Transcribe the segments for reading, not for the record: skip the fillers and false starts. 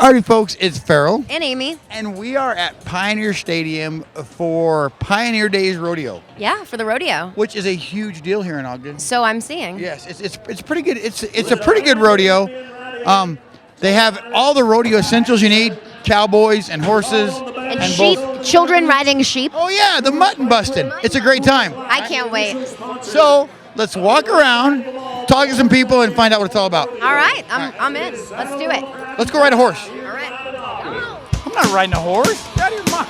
Alrighty, folks, it's Farrell. And Amy. And we are at Pioneer Stadium for Pioneer Days Rodeo. Yeah, for the rodeo. Which is a huge deal here in Ogden. So I'm seeing. Yes, it's pretty good. It's a pretty good rodeo. They have all the rodeo essentials you need: cowboys and horses and sheep. Children riding sheep. Oh yeah, the mutton busting. It's a great time. I can't wait. So let's walk around, talk to some people, and find out what it's all about. All right, I'm in. Let's do it. Let's go ride a horse. All right. I'm not riding a horse. Get out of your mind.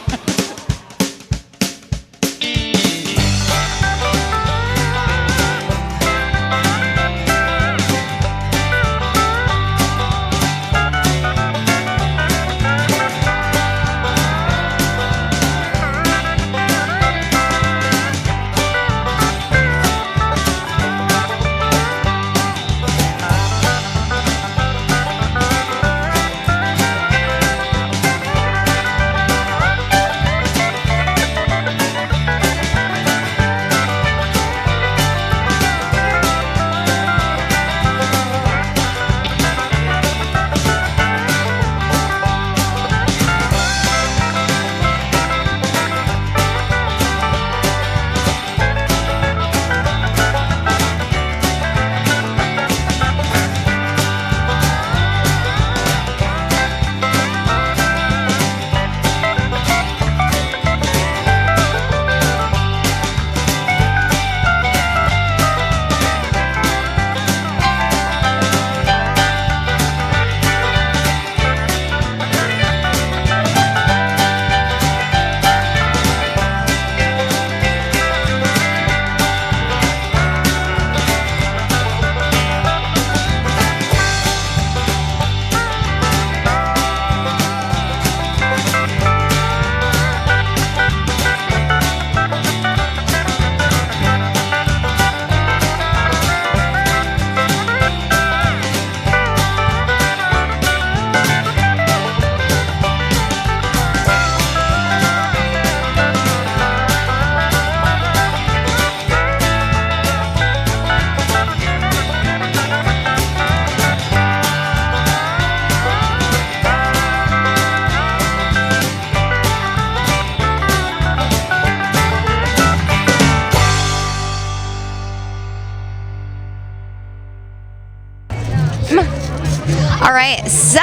All right, so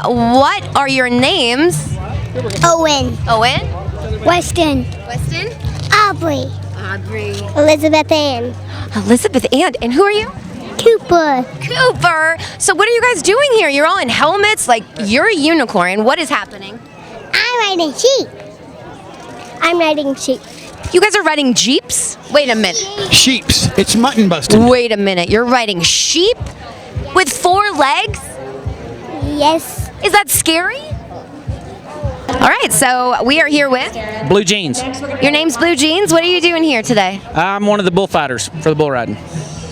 what are your names? Owen. Owen? Weston. Weston? Aubrey. Aubrey. Elizabeth Ann. Elizabeth and who are you? Cooper. Cooper. So what are you guys doing here? You're all in helmets, like you're a unicorn. What is happening? I'm riding sheep. I'm riding sheep. You guys are riding jeeps? Wait a minute. Sheeps. It's mutton busting. Wait a minute. You're riding sheep with 4 legs? Yes. Is that scary? All right, so we are here with Blue Jeans. Your name's Blue Jeans. What are you doing here today? I'm one of the bullfighters for the bull riding.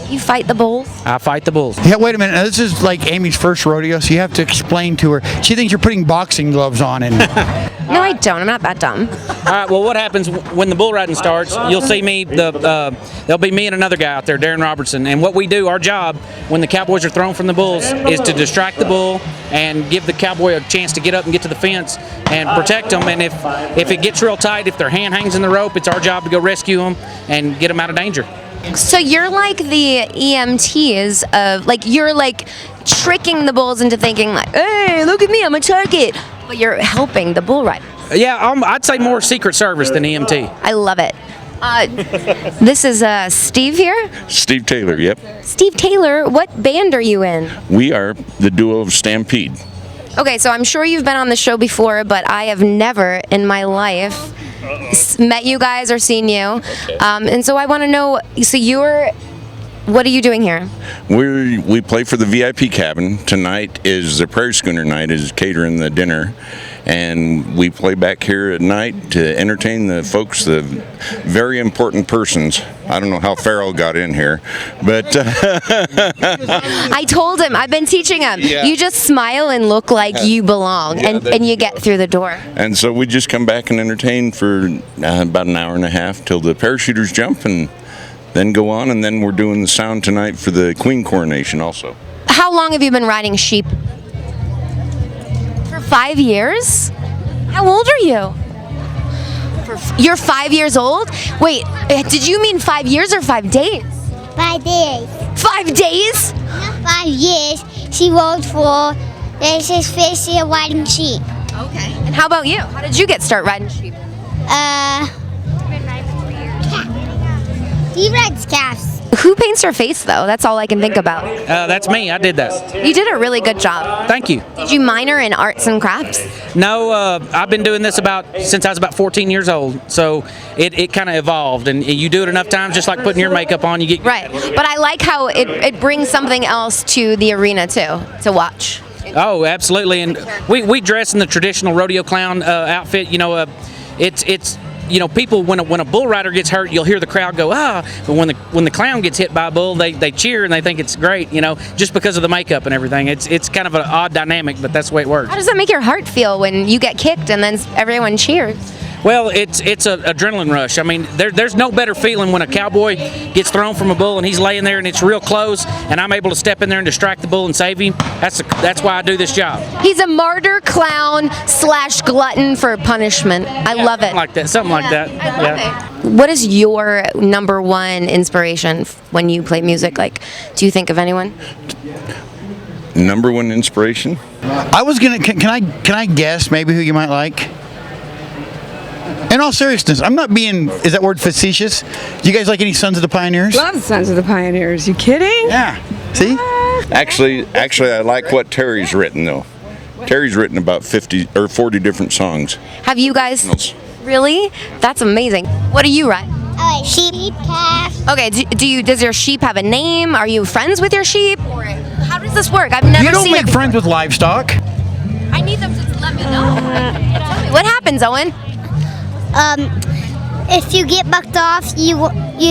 You fight the bulls? I fight the bulls. Yeah, wait a minute. Now, this is like Amy's first rodeo, so you have to explain to her. She thinks you're putting boxing gloves on. And No, I don't. I'm not that dumb. All right. Well, what happens when the bull riding starts? You'll see me. There'll be me and another guy out there, Darren Robertson. And what we do, our job, when the cowboys are thrown from the bulls, is to distract the bull and give the cowboy a chance to get up and get to the fence and protect them. And if it gets real tight, if their hand hangs in the rope, it's our job to go rescue them and get them out of danger. So you're like the EMTs of, like, you're like tricking the bulls into thinking like, hey, look at me, I'm a target. But you're helping the bull rider. Yeah, I'd say more Secret Service than EMT. I love it. This is Steve here. Steve Taylor, yep. Steve Taylor, what band are you in? We are the duo of Stampede. Okay, so I'm sure you've been on the show before, but I have never in my life met you guys or seen you. Okay. And so I want to know, so what are you doing here? We play for the VIP cabin. Tonight is the Prairie Schooner night, is catering the dinner. And we play back here at night to entertain the folks, the very important persons. I don't know how Farrell got in here, but I told him, I've been teaching him, Yeah. you just smile and look like you belong, Yeah, and you get through the door. and so we just come back and entertain for about an hour and a half till the parachuters jump and then go on, and then we're doing the sound tonight for the Queen coronation also. How long have you been riding sheep? For 5 years? How old are you? You're 5 years old? Wait, did you mean 5 years or 5 days? 5 days. 5 days? Not 5 years. She rode for this is fish riding sheep. Okay. And how about you? How did you get start riding sheep? He rides calves. Who paints her face though? That's all I can think about. That's me. I did that. You did a really good job. Thank you. Did you minor in arts and crafts? No, I've been doing this since I was about 14 years old. So it kind of evolved, and you do it enough times, just like putting your makeup on. You get Right. But I like how it brings something else to the arena too, to watch. Oh, absolutely. And we dress in the traditional rodeo clown outfit. You know, it's you know, people when a bull rider gets hurt, you'll hear the crowd go ah. But when the clown gets hit by a bull, they cheer and they think it's great. You know, just because of the makeup and everything. It's kind of an odd dynamic, but that's the way it works. How does that make your heart feel when you get kicked and then everyone cheers? Well, it's an adrenaline rush. I mean, there's no better feeling when a cowboy gets thrown from a bull and he's laying there and it's real close, and I'm able to step in there and distract the bull and save him. That's why I do this job. He's a martyr clown / glutton for punishment. I love it. Something like that. I love it. What is your number one inspiration when you play music? Like, do you think of anyone? Number one inspiration? I was gonna. Can I guess maybe who you might like? In all seriousness, I'm not being. Is that word facetious? Do you guys like any Sons of the Pioneers? Love the Sons of the Pioneers. You kidding? Yeah. See? Actually, I like what Terry's written though. Terry's written about 50 or 40 different songs. Have you guys? Really? That's amazing. What do you write? Sheep, calf. Okay. Does your sheep have a name? Are you friends with your sheep? Or how does this work? I've never You don't seen make it. friends with livestock. I need them to let me know. Tell me, what happens, Owen? If you get bucked off, you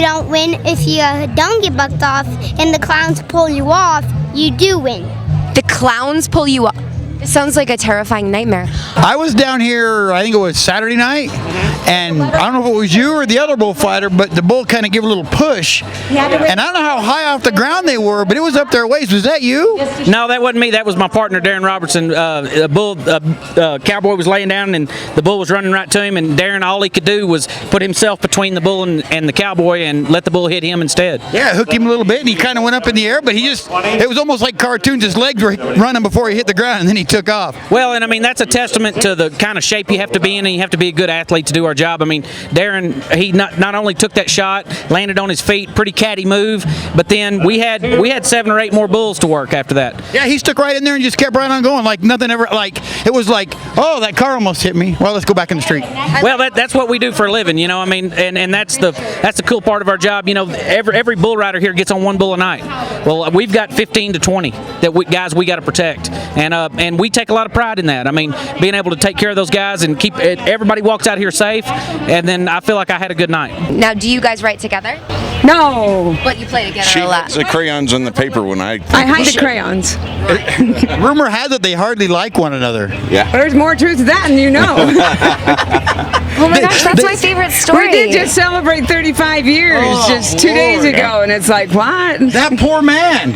don't win. If you don't get bucked off and the clowns pull you off, you do win. The clowns pull you up. It sounds like a terrifying nightmare. I was down here, I think it was Saturday night, and I don't know if it was you or the other bullfighter, but the bull kind of gave a little push. And I don't know how high off the ground they were, but it was up there a ways. Was that you? No, that wasn't me. That was my partner, Darren Robertson. Cowboy was laying down, and the bull was running right to him. And Darren, all he could do was put himself between the bull and the cowboy, and let the bull hit him instead. Yeah, hooked him a little bit, and he kind of went up in the air, but it was almost like cartoons. His legs were running before he hit the ground, and then he took off. Well, and I mean, that's a testament to the kind of shape you have to be in, and you have to be a good athlete to do our job. I mean, Darren, he not only took that shot, landed on his feet, pretty catty move, but then we had 7 or 8 more bulls to work after that. Yeah, he stuck right in there and just kept right on going, like nothing ever, like, it was like, oh, that car almost hit me. Well, let's go back in the street. Well, that's what we do for a living, you know. I mean, and that's the cool part of our job. You know, every bull rider here gets on one bull a night. Well, we've got 15 to 20 guys we got to protect, and we take a lot of pride in that. I mean, being able to take care of those guys and keep everybody walks out here safe, and then I feel like I had a good night. Now, do you guys write together? No. But you play together She a lot. has the crayons on the paper when I I hide the crayons. Rumor has it they hardly like one another. Yeah. There's more truth to that than you know. Oh my gosh, that's my favorite story. We did just celebrate 35 years just 2 days ago, and it's like, what? That poor man.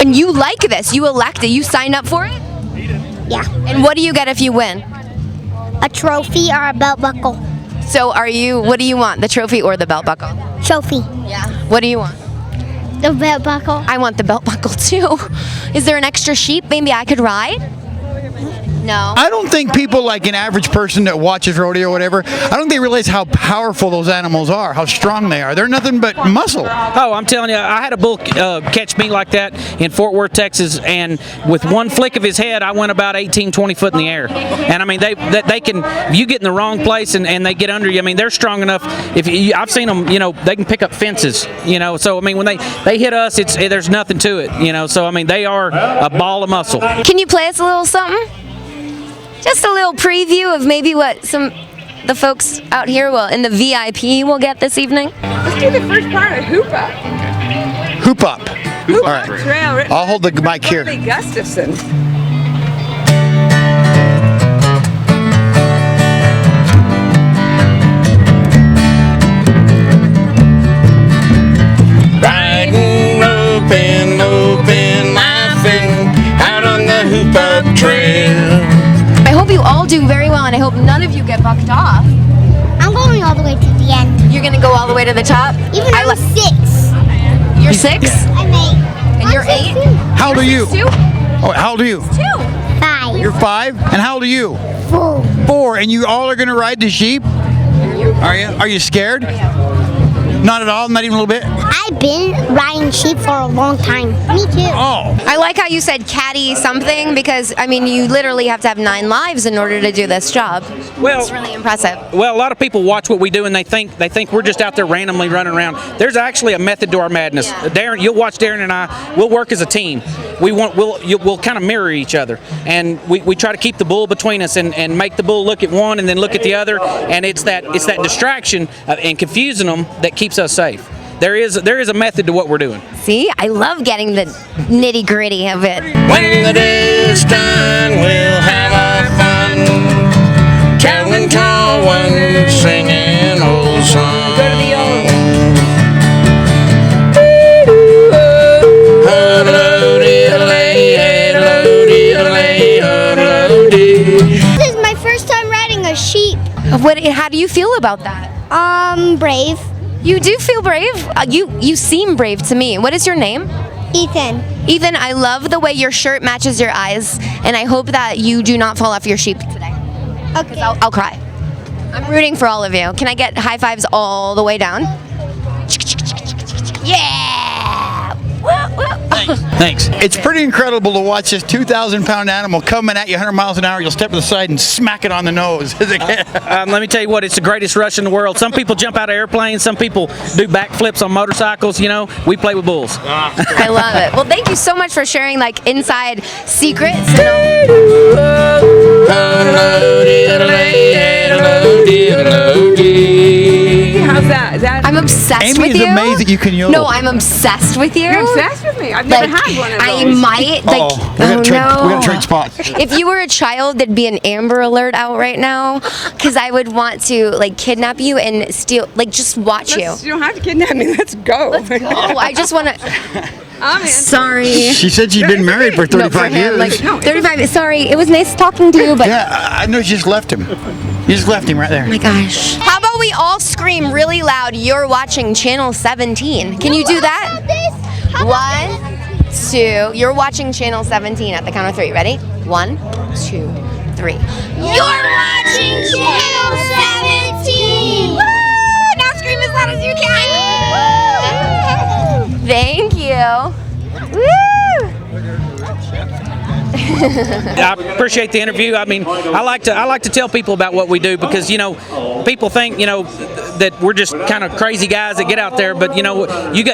And you like this. You elected. You signed up for it? Yeah. And what do you get if you win? A trophy or a belt buckle. So what do you want? The trophy or the belt buckle? Trophy. Yeah. What do you want? The belt buckle. I want the belt buckle too. Is there an extra sheep maybe I could ride? No. I don't think people like an average person that watches rodeo or whatever, I don't think they realize how powerful those animals are, how strong they are. They're nothing but muscle. Oh, I'm telling you, I had a bull catch me like that in Fort Worth, Texas, and with one flick of his head, I went about 18, 20 foot in the air. And I mean, they can, if you get in the wrong place and they get under you, I mean, they're strong enough. I've seen them, you know, they can pick up fences, you know. So I mean, when they hit us, there's nothing to it, you know. So I mean, they are a ball of muscle. Can you play us a little something? Just a little preview of maybe what the folks out here in the VIP will get this evening. Let's do the first part of Hoop Up. Hoop up. Hoop All Up right. Trail. written I'll hold the by mic here. Charlie Gustafson. Riding, roping, laughing, out on the and I hope none of you get bucked off. I'm going all the way to the end. You're gonna go all the way to the top? Even though I'm 6. You're 6? I'm 8. And you're 8? How old are you? 2? Oh, how old are you? 2. 5. You're 5. And how old are you? 4. 4. And you all are going to ride the sheep? Are you? Are you scared? Not at all? Not even a little bit? I've been riding sheep for a long time. Me too. Oh. I like how you said caddy something because, I mean, you literally have to have 9 lives in order to do this job. Well, It's really impressive. Well, a lot of people watch what we do and they think we're just out there randomly running around. There's actually a method to our madness. Yeah. Darren, you'll watch Darren and I. We'll work as a team. We'll kind of mirror each other, and we try to keep the bull between us and make the bull look at one and then look at the other. And it's that distraction and confusing them that keeps us safe. There is a method to what we're doing. See, I love getting the nitty gritty of it. When the day is done, we'll have our fun. Counting tall ones, singing old songs. Go to the old. This is my first time riding a sheep. How do you feel about that? Brave. You do feel brave. You seem brave to me. What is your name? Ethan. Ethan, I love the way your shirt matches your eyes, and I hope that you do not fall off your sheep today. Okay. I'll cry. I'm rooting for all of you. Can I get high fives all the way down? Yeah! Woo, woo. Thanks. It's pretty incredible to watch this 2,000-pound animal coming at you 100 miles an hour. You'll step to the side and smack it on the nose. Let me tell you what, it's the greatest rush in the world. Some people jump out of airplanes. Some people do backflips on motorcycles. You know, we play with bulls. I love it. Well, thank you so much for sharing like inside secrets. How's that? Is that I'm obsessed Amy with is you. amazed that you can yodel. No, I'm obsessed with you. You're obsessed with me? I've never Like, had one of I those. might like. Oh, we're gonna trade spots. If you were a child, there'd be an Amber Alert out right now, because I would want to like kidnap you and steal, like just watch you. You don't have to kidnap me. Let's go. Oh, I just want to. I'm in. Sorry. She said she'd been married for 35 years. Like 35. Sorry, it was nice talking to you, but. Yeah, I know she just left him. You just left him right there. Oh my gosh. How about we all scream really loud, "You're watching Channel 17." Can you do that? 1, 2. You're watching Channel 17 at the count of 3. Ready? 1, 2, 3. You're watching Channel 17. Woo! Now scream as loud as you can. Thank you. Woo! I appreciate the interview. I mean, I like to tell people about what we do because people think that we're just kind of crazy guys that get out there, but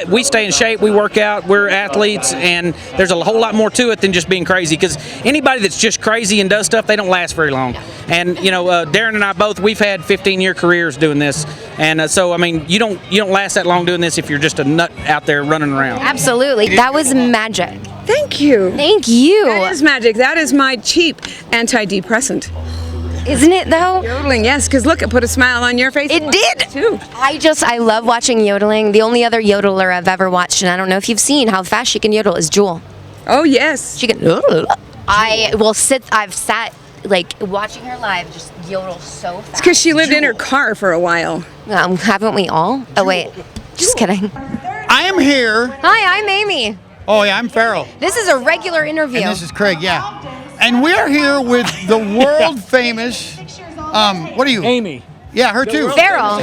we stay in shape, we work out, we're athletes, and there's a whole lot more to it than just being crazy. Because anybody that's just crazy and does stuff, they don't last very long. And Darren and I both, we've had 15-year careers doing this, and so I mean, you don't last that long doing this if you're just a nut out there running around. Absolutely. That was magic. Thank you. Thank you. That is magic. That is my cheap antidepressant. Isn't it though? Yodeling, yes, because look, it put a smile on your face. It did. Too. I love watching yodeling. The only other yodeler I've ever watched, and I don't know if you've seen how fast she can yodel, is Jewel. Oh, yes. She can. I've sat like watching her live, just yodel so fast. Because she lived in her car for a while. Haven't we all? Oh wait, just kidding. I am here. Hi, I'm Amy. Oh, yeah, I'm Farrell. This is a regular interview. And this is Craig, yeah. And we are here with the world famous, what are you? Amy. Yeah, her too. Farrell.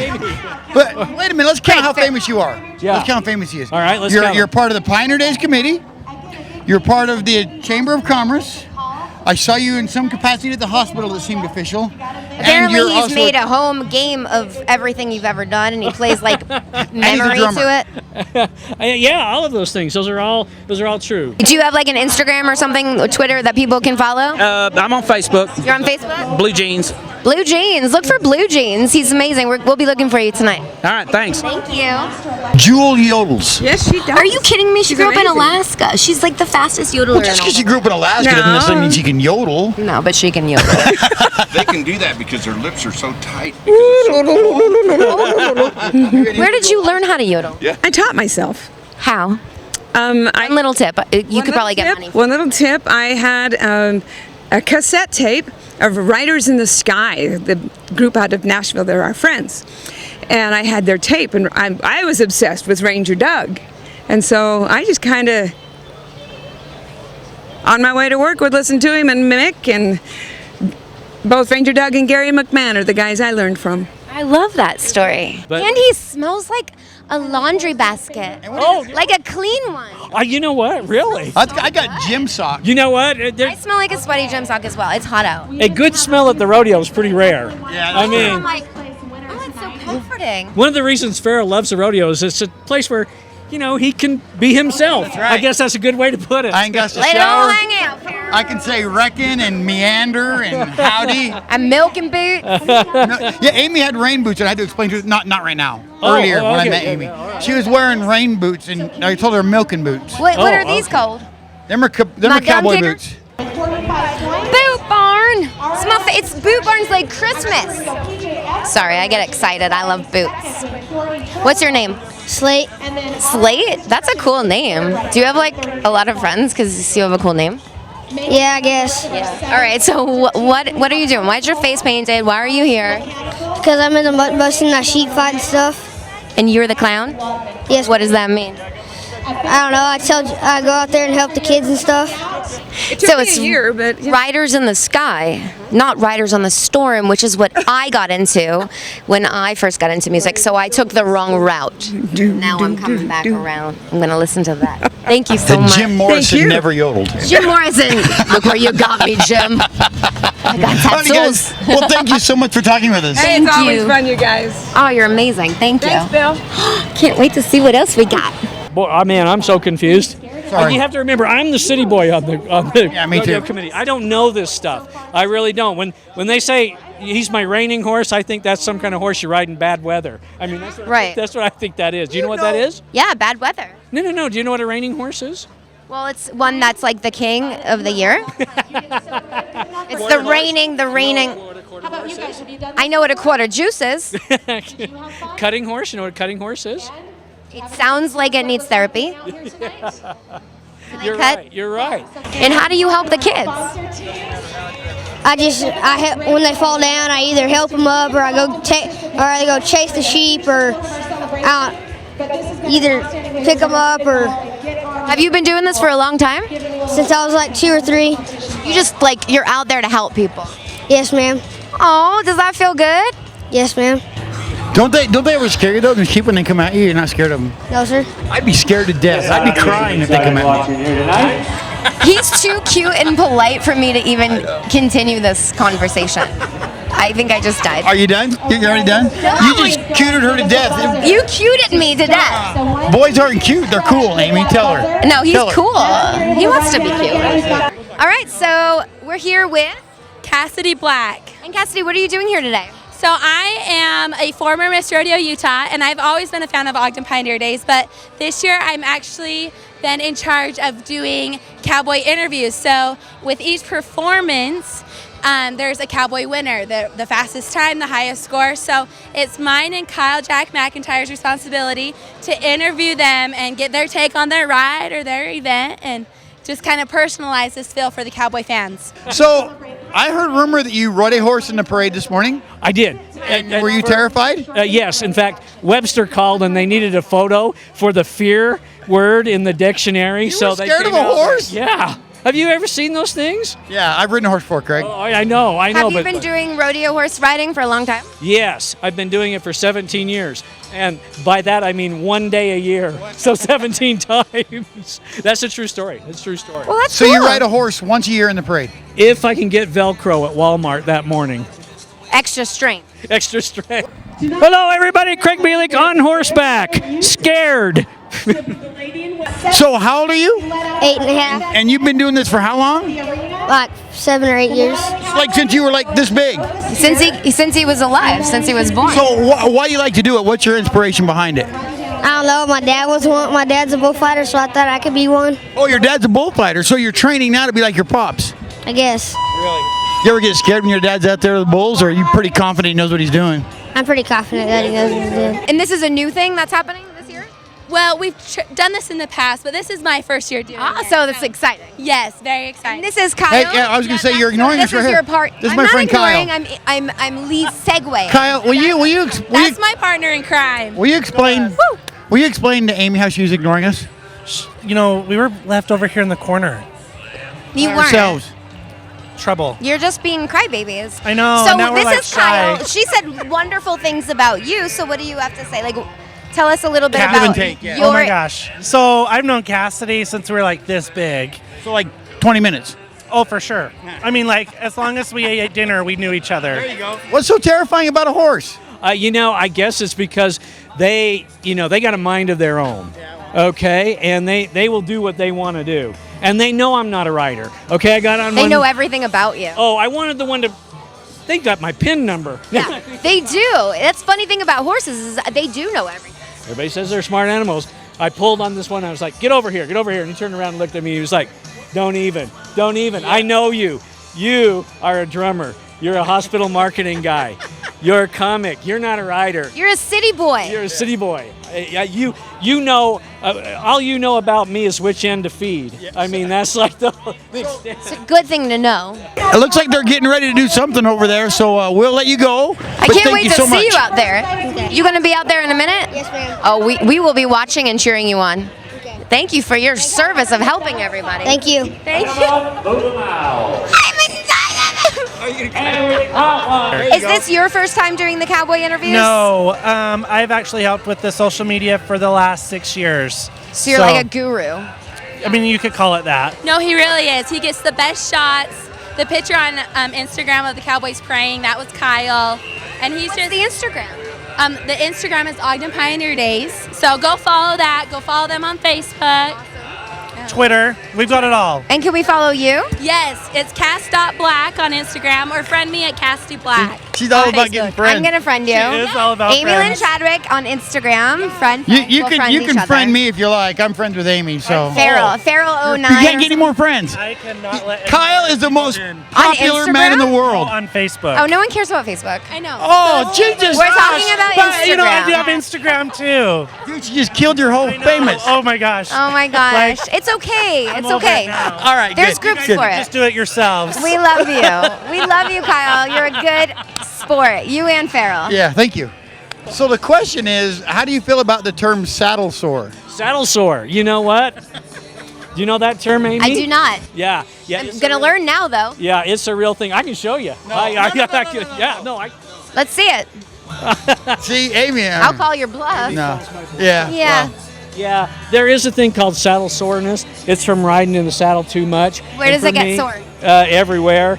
But wait a minute, let's count how Craig, famous you are. Yeah. Let's count how famous he is. All right, let's you're, count You're them. part of the Pioneer Days Committee. You're part of the Chamber of Commerce. I saw you in some capacity at the hospital that seemed official. Apparently, he's made a home game of everything you've ever done, and he plays like memory drummer. to it. Yeah, all of those things. Those are all true. Do you have like an Instagram or something, or Twitter that people can follow? I'm on Facebook. You're on Facebook? Blue Jeans. Blue Jeans. Look for Blue Jeans. He's amazing. We'll be looking for you tonight. All right, thanks. Thank you. Jewel yodels. Yes, she does. Are you kidding me? She She's grew up in amazing. Alaska. She's like the fastest yodeler. Well, just because she grew up in Alaska doesn't necessarily mean she can yodel. No, but she can yodel. They can do that because their lips are so tight. Where did you learn how to yodel? I taught myself. How? I One little tip. You could probably get money. One little tip. I had a cassette tape of Riders in the Sky, the group out of Nashville. They're our friends. And I had their tape, and I was obsessed with Ranger Doug. And so I just kind of, on my way to work, would listen to him and Mick, and both Ranger Doug and Gary McMahon are the guys I learned from. I love that story. And he smells like a laundry basket. Oh, Like a clean one. you know what? Really? I got gym socks. You know what? I smell like a sweaty gym sock as well. It's hot out. A good smell at the rodeo is pretty rare. Yeah, I I'm mean, like, oh, it's so comforting. one of the reasons Farrell loves the rodeo is it's a place where, he can be himself. That's right. I guess that's a good way to put it. I ain't got to Let it all shower. hang out, Farrah. I can say reckon and meander and howdy. I'm milking boots. No, yeah, Amy had rain boots, and I had to explain to her, not right now. Earlier when I okay. met Amy. She was wearing rain boots, and I told her milking boots. What Oh, are these called? Them are Not cowboy gum kicker? boots. Boot Barn. It's Boot Barn's like Christmas. Sorry, I get excited. I love boots. What's your name? Slate. Slate? That's a cool name. Do you have like a lot of friends because you have a cool name? Yeah, I guess. All right. So what are you doing? Why's your face painted? Why are you here? Because I'm in the busting that sheep fight and stuff. And you're the clown? Yes. What does that mean? I don't know. I go out there and help the kids and stuff. It took So me it's a year, but Riders in the Sky, not Riders on the Storm, which is what I got into when I first got into music. So I took the wrong route. Now I'm coming back around. I'm going to listen to that. Thank you so The much. Jim Morrison you. never yodeled. Jim Morrison. Look where you got me, Jim. I got Honey, tattoos. guys, well, thank you so much for talking with us. hey, it's Thank always you. fun, you guys. Oh, you're amazing. Thank you. Thanks, Bill. Can't wait to see what else we got. Boy, man, I'm so confused. Sorry. You have to remember, I'm the city boy on the Yeah, me rodeo too. committee. I don't know this stuff. I really don't. When they say he's my reining horse, I think that's some kind of horse you ride in bad weather. I mean, that's what I think that is. Do you know what that is? Yeah, bad weather. No. Do you know what a reining horse is? Well, it's one that's like the king of the year. It's the reigning. I know what a quarter juice is. Cutting horse. You know what a cutting horse is? It sounds like it needs therapy. You're cut? right. You're right. And how do you help the kids? I help when they fall down. I either help them up, or I go chase the sheep, or either pick them up, or Have you been doing this for a long time? since I was like 2 or 3. You just you're out there to help people. Yes, ma'am. Oh, does that feel good? Yes, ma'am. Don't they ever scare you though? The sheep when they come at you, you're not scared of them. No, sir. I'd be scared to death. I'd be crying if they come at me. He's too cute and polite for me to even continue this conversation. I think I just died. Are you done? You're already done? You just cuted her to death. You cuted me to death. Boys aren't cute. They're cool, Amy. Tell her. No, he's Tell her. cool. He wants to be cute. All right, so we're here with Cassidy Black. And Cassidy. What are you doing here today? So I am a former Miss Rodeo Utah, and I've always been a fan of Ogden Pioneer Days, but this year I'm actually been in charge of doing cowboy interviews. So with each performance, there's a cowboy winner, the fastest time, the highest score. So it's mine and Kyle Jack McIntyre's responsibility to interview them and get their take on their ride or their event, and just kind of personalize this feel for the cowboy fans. So, I heard rumor that you rode a horse in the parade this morning. I did. Were you terrified? Yes. In fact, Webster called and they needed a photo for the fear word in the dictionary. You were scared of a horse? Yeah. Have you ever seen those things? Yeah, I've ridden a horse before, Craig. Oh, I know. Have you but been doing rodeo horse riding for a long time? yes, I've been doing it for 17 years. And by that, I mean 1 day a year. So 17 times. That's a true story. That's a true story. Well, that's So cool. you ride a horse once a year in the parade? If I can get Velcro at Walmart that morning. Extra strength. Extra strength. Hello, everybody. Craig Bielik on horseback. Scared. So how old are you? 8.5, And you've been doing this for how long? like 7 or 8 years. Like since you were like this big. Since he was alive, since he was born. So why do you like to do it? What's your inspiration behind it? I don't know. My dad was one. My dad's a bullfighter, so I thought I could be one. Oh, your dad's a bullfighter, so you're training now to be like your pops. I guess. You ever get scared when your dad's out there with the bulls, or are you pretty confident he knows what he's doing? I'm pretty confident that he knows what he's doing. And this is a new thing that's happening this year? Well, we've done this in the past, but this is my first year doing it. So that's exciting. Yes, very exciting. And this is Kyle. Hey, yeah, I was going to say, you're ignoring This us right is here. your part. This is I'm my not friend ignoring. Kyle. I'm lead segue. Kyle, will you That's my partner in crime. will you explain? Will you explain to Amy how she was ignoring us? You know, we were left over here in the corner. You weren't. Ourselves. Trouble. You're just being crybabies. I know. So now we're this like is Kyle. shy. She said wonderful things about you. So what do you have to say? Like, tell us a little bit Give about and take, yeah. your. Oh my gosh. So I've known Cassidy since we were like this big. So like 20 minutes. Oh, for sure. I mean, like, as long as we ate dinner, we knew each other. There you go. What's so terrifying about a horse? I guess it's because they got a mind of their own. Okay, and they will do what they want to do, and they know I'm not a rider. Okay, I got on. They know everything about you. Oh, I wanted the one to. They got my PIN number. Yeah, they do. That's the funny thing about horses is they do know everything. Everybody says they're smart animals. I pulled on this one. I was like, "Get over here, get over here!" And he turned around and looked at me. He was like, "Don't even. I know you. You are a drummer. You're a hospital marketing guy. You're a comic. You're not a rider. You're a city boy. You're a city boy. You know, all you know about me is which end to feed. I mean, that's like the extent. It's a good thing to know. It looks like they're getting ready to do something over there, so we'll let you go. I can't wait to see you out there. You gonna be out there in a minute? Yes, ma'am. Oh, we will be watching and cheering you on. Thank you for your service of helping everybody. Thank you. Thank you. I'm excited. Is this your first time doing the cowboy interviews? No, I've actually helped with the social media for the last 6 years. So you're like a guru. I mean, you could call it that. No, he really is. He gets the best shots. The picture on Instagram of the Cowboys praying, that was Kyle. And he's What's just the Instagram? the Instagram is Ogden Pioneer Days. So go follow that. Go follow them on Facebook. Twitter, we've got it all. And can we follow you? Yes, it's Cass.Black on Instagram or friend me at Cassidy Black. She's all On about Facebook. getting friends. I'm gonna friend you. She is all about Amy Lynn friends. Chadwick on Instagram. Friend. You we'll can friend you each can other. friend me if you like. I'm friends with Amy, so Farrell. you 09. can't get any more friends. I cannot let Kyle is the most in. popular man in the Instagram? world. on Facebook. Oh, no one cares about Facebook. I know. Oh, Jesus! We're talking about But, you know, I do Instagram. have Instagram too. Dude, you just killed your whole I know. famous. Oh my gosh. Oh my gosh. Like, It's okay. I'm It's over okay. it now. All right, There's good. groups Good. for it. Just do it yourselves. We love you. We love you, Kyle. You're a good sport. You and Farrell. Yeah, thank you. So the question is, how do you feel about the term saddle sore? Saddle sore. You know what? Do you know that term, Amy? I do not. Yeah. I'm gonna learn now, though. Yeah, it's a real thing. I can show you. Let's see it. See, Amy. I'll call your bluff. No. Yeah. Yeah. well, Yeah, there is a thing called saddle soreness. It's from riding in the saddle too much. Where And does it for get me, sore? Everywhere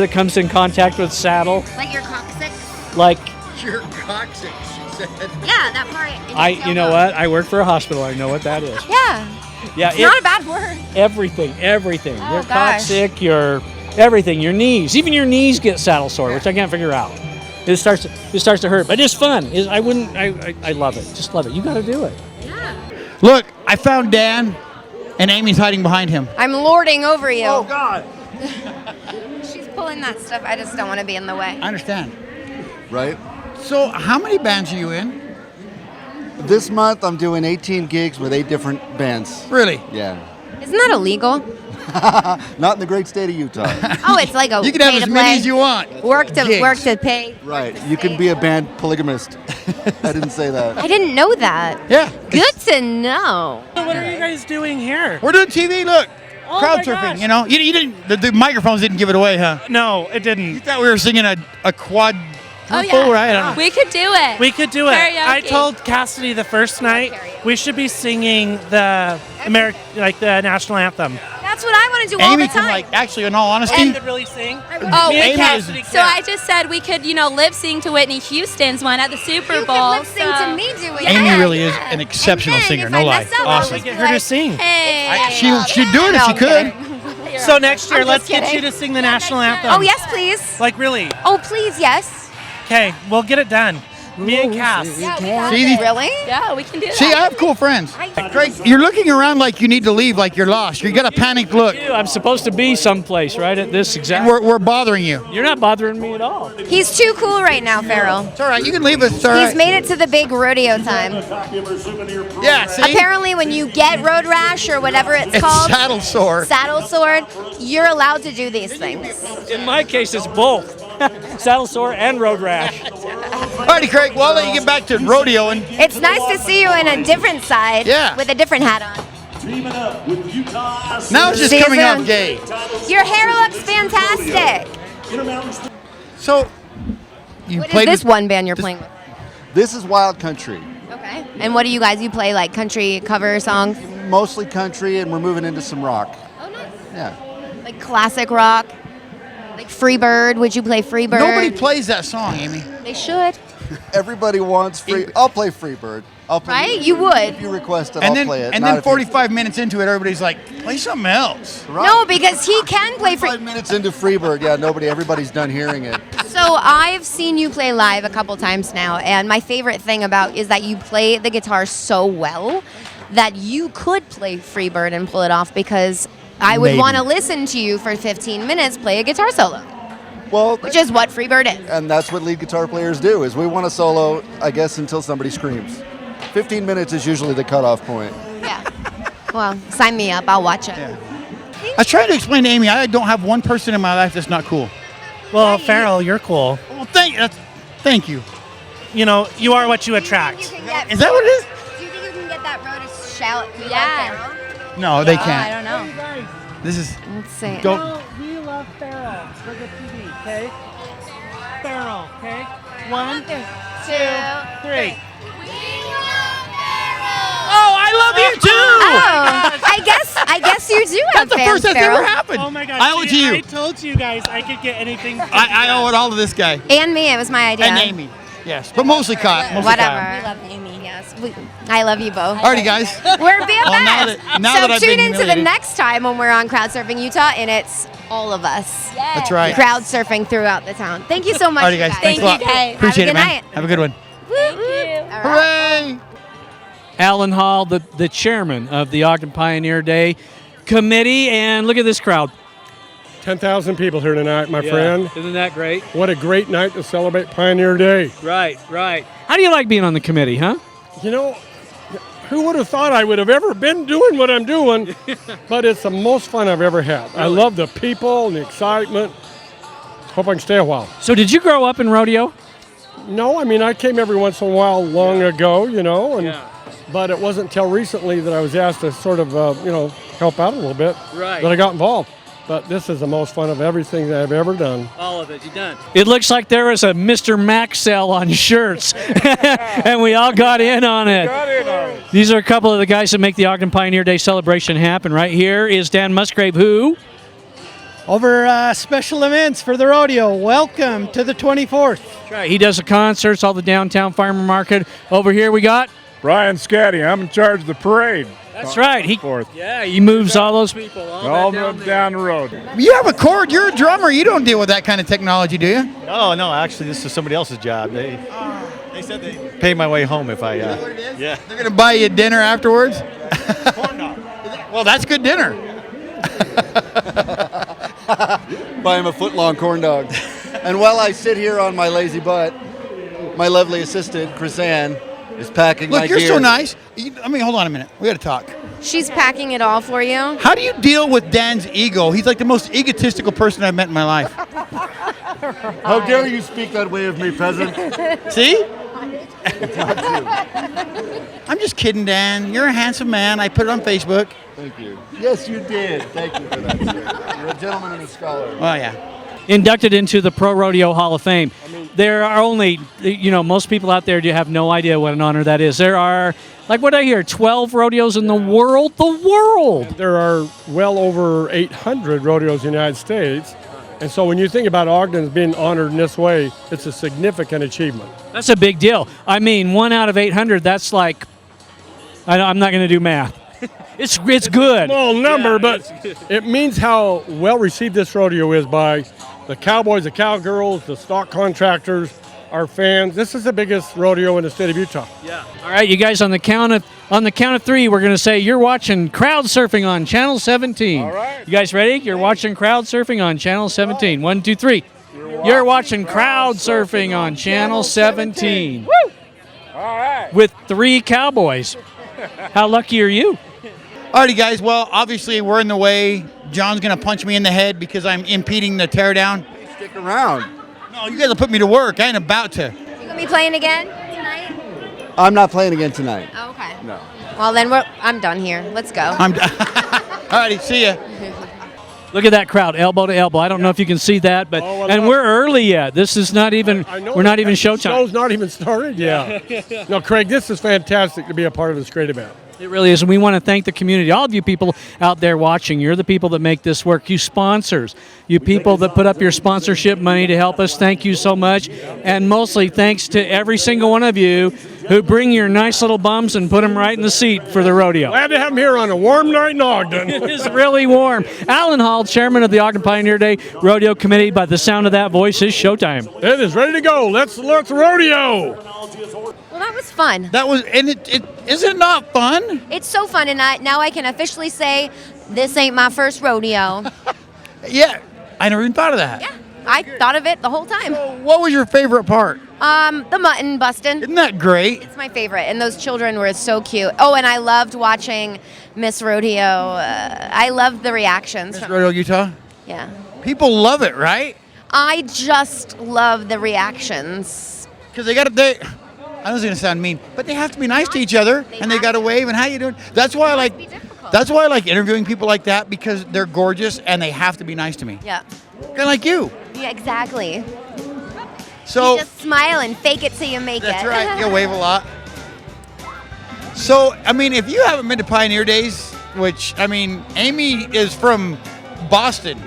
that comes in contact with saddle. Like your coccyx? Like Your coccyx, she said. Yeah, that part. you know what? I work for a hospital. I know what that is. Yeah. Yeah, It's not a bad word. everything. Oh, Your gosh. coccyx, your everything, your knees, even your knees get saddle sore, which I can't figure out. It starts to hurt, but it's fun. I love it. Just love it. You got to do it. Look, I found Dan, and Amy's hiding behind him. I'm lording over you. Oh, God. She's pulling that stuff. I just don't want to be in the way. I understand. Right? So, how many bands are you in? This month I'm doing 18 gigs with 8 different bands. Really? Yeah. Isn't that illegal? Not in the great state of Utah. Oh, it's like a You can have pay as to many play. as you want. Work to Gigs. pay. Right. You can be a band polygamist. I didn't say that. I didn't know that. Yeah. Good to know. What are you guys doing here? We're doing TV. Look, Oh crowd my surfing. gosh. You know, you didn't. The microphones didn't give it away, huh? No, it You didn't. thought we were singing a quad. Oh, yeah. Right? I don't know. We could do it. We could do it. I Karaoke. told Cassidy the first night we should be singing the the national anthem. That's what I want to do all Amy the time. can like actually, in all You honesty, could really sing. Oh, we Amy can. is- So I just said we could, lip sync to Whitney Houston's one at the Super You Bowl. could lip sync to me doing Amy it. really is Yeah. an exceptional And then singer. if No I lie. mess up, Awesome. I'll Get just her be to like, sing. Hey. She'd do it if No, she I'm could. kidding. So next year, I'm let's just get you kidding. to sing the national anthem. Oh, yes, please. Like really? Oh, please, yes. Okay, we'll get it done. Me and Cass. See, Really? Yeah, we can do that. see, I have cool friends. Craig, you're looking around like you need to leave, like you're lost. You got a panicked look. I'm supposed to be someplace right at this exact. And we're bothering you. You're not bothering me at all. He's too cool right now, Farrell. It's all right. You can leave us. It's all right. He's made it to the big rodeo time. Yeah, see? Apparently, when you get road rash or whatever it's It's called, saddle sore. saddle sword, you're allowed to do these things. In my case, it's both. Saddle sore and road rash. Alrighty, Craig. Well, I'll let you get back to rodeoing. It's nice to see you in a different side Yeah. with a different hat on. Now it's just See you coming soon. off gay. Your hair looks fantastic. So, you What is played this with- one band you're playing with? This is Wild Country. Okay. And what do you guys, you play like country cover songs? Mostly country, and we're moving into some rock. Oh, nice. Yeah. Like classic rock? Like Freebird? Would you play Freebird? Nobody plays that song, Amy. They should. Everybody wants free. I'll play Freebird. I'll play Right? You would. If you request it, And I'll play it. then Not if you- 45 minutes into it, everybody's like, play something else. Right. No, because he can play free. 5 minutes into Freebird, yeah, everybody's done hearing it. So I've seen you play live a couple times now, and my favorite thing about is that you play the guitar so well that you could play Freebird and pull it off, because I would Maybe. want to listen to you for 15 minutes play a guitar solo, Well, which is what Freebird is. and that's what lead guitar players do, is we want to solo, I guess, until somebody screams. 15 minutes is usually the cutoff point. Yeah. Well, sign me up. I'll watch it. I was trying to explain to Amy, I don't have one person in my life that's not cool. Well, Farrell, you're cool. Well, thank you. You know, you are what you attract. Is that what it is? Do you think you can get that road to shout? Yeah. No, they I can't. don't know. This is. Let's see. Don't. We love Farrell for the TV, okay? Farrell, okay? 1, 2, 3. Oh, I love you too! Oh, I guess you do have That's the fans, first that's Farrell. ever happened. Oh my God! I owe it to see, you. I told you guys I could get anything. I owe it all to this guy. And me. It was my idea. And Amy. Yes, but mostly Kyle. Mostly Whatever. Kyle. We love Amy. Yes, I love you both. Alrighty, guys. We're BFFs. Well, now that I've so been tune into the humiliated. next time when we're on Crowd Surfing Utah, and it's all of us. That's right. Crowd surfing throughout the town. Thank you so much, Alrighty, you guys. guys. Thanks a lot. guys. Appreciate Have a it, good man. night. Have a good one. Thank you. All right. Hooray! Alan Hall, the chairman of the Ogden Pioneer Day Committee, and look at this crowd. 10,000 people here tonight, my friend. Isn't that great? What a great night to celebrate Pioneer Day. Right, right. How do you like being on the committee, huh? You know, who would have thought I would have ever been doing what I'm doing? But it's the most fun I've ever had. I love the people and the excitement. Hope I can stay a while. So did you grow up in rodeo? No, I mean, I came every once in a while long ago, you know, and but it wasn't until recently that I was asked to sort of, help out a little bit Right. that I got involved. But this is the most fun of everything that I've ever done. All of it, you done. It looks like there was a Mr. Max sale on shirts, and we all got in on it. These are a couple of the guys that make the Ogden Pioneer Day celebration happen. Right here is Dan Musgrave, who? Over special events for the rodeo. Welcome to the 24th. That's right. He does the concerts, all the downtown farmer market. Over here we got? Brian Scatty. I'm in charge of the parade. That's right. He moves all those people all down the road. You have a cord. You're a drummer. You don't deal with that kind of technology, do you? Oh, no, actually, this is somebody else's job. They said they pay my way home if I, yeah. They're going to buy you dinner afterwards? Well, that's good dinner. Buy him a foot-long corn dog. And while I sit here on my lazy butt, my lovely assistant, Chris Ann, is packing my Look, you're gear. so nice. Hold on a minute. We got to talk. She's packing it all for you. How do you deal with Dan's ego? He's like the most egotistical person I've met in my life. How dare you speak that way of me, peasant? See? I'm just kidding, Dan. You're a handsome man. I put it on Facebook. Thank you. Yes, you did. Thank you for that, sir. You're a gentleman and a scholar. Oh, yeah. Inducted into the Pro Rodeo Hall of Fame. There are only, most people out there do have no idea what an honor that is. There are, like what I hear, 12 rodeos in the world. The world! There are well over 800 rodeos in the United States. And so when you think about Ogden's being honored in this way, it's a significant achievement. That's a big deal. I mean, 1 out of 800, that's like, I'm not going to do math. It's good. Small number, but it means how well received this rodeo is by the cowboys, the cowgirls, the stock contractors. our fans. This is the biggest rodeo in the state of Utah. Yeah. All right, you guys, on the count of 3, we're going to say you're watching Crowd Surfing on Channel 17. All right. You guys ready? You're watching Crowd Surfing on Channel 17. 1, 2, 3. You're watching Crowd Surfing on Channel 17. Woo! All right. With 3 cowboys. How lucky are you? Alrighty, guys. Well, obviously we're in the way. John's gonna punch me in the head because I'm impeding the teardown. Stick around. No, you guys will put me to work. I ain't about to. You gonna be playing again tonight? I'm not playing again tonight. Oh, okay. No. Well, then I'm done here. Let's go. Alrighty, see ya. Look at that crowd, elbow to elbow. I don't know if you can see that, but and we're early yet. This is not even. We're not even showtime. Show's not even started. Yeah. No, Craig, this is fantastic to be a part of this great event. It really is, and we want to thank the community, all of you people out there watching. You're the people that make this work. You sponsors, you people that put up your sponsorship money to help us. Thank you so much, and mostly thanks to every single one of you who bring your nice little bums and put them right in the seat for the rodeo. Glad to have him here on a warm night in Ogden. It is really warm. Alan Hall, chairman of the Ogden Pioneer Day Rodeo Committee. By the sound of that voice, is showtime. It is ready to go. Let's rodeo. Well, that was fun. That was, and is it not fun? It's so fun, and now I can officially say this ain't my first rodeo. Yeah, I never even thought of that. Yeah, I thought of it the whole time. What was your favorite part? The mutton busting. Isn't that great? It's my favorite, and those children were so cute. Oh, and I loved watching Miss Rodeo. I loved the reactions. Miss Rodeo Utah? Yeah. People love it, right? I just love the reactions. Because they got to, I was going to sound mean, but they have to be nice to each other, and they got to wave, and how you doing? That's why I like interviewing people like that, because they're gorgeous, and they have to be nice to me. Yeah. Kind of like you. Yeah, exactly. So you just smile and fake it till you make it. That's right. You wave a lot. So, I mean, if you haven't been to Pioneer Days, which, I mean, Amy is from Boston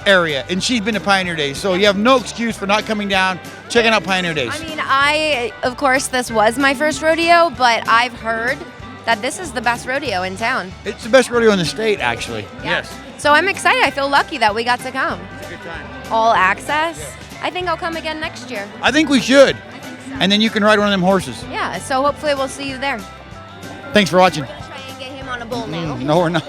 area, and she's been to Pioneer Days, so you have no excuse for not coming down, checking out Pioneer Days. I mean, of course, this was my first rodeo, but I've heard that this is the best rodeo in town. It's the best rodeo in the state, actually. Yeah. Yes. So I'm excited. I feel lucky that we got to come. It's a good time. All access. I think I'll come again next year. I think we should. And then you can ride one of them horses. Yeah, so hopefully we'll see you there. Thanks for watching. Try and get him on a bull now. No, we're not.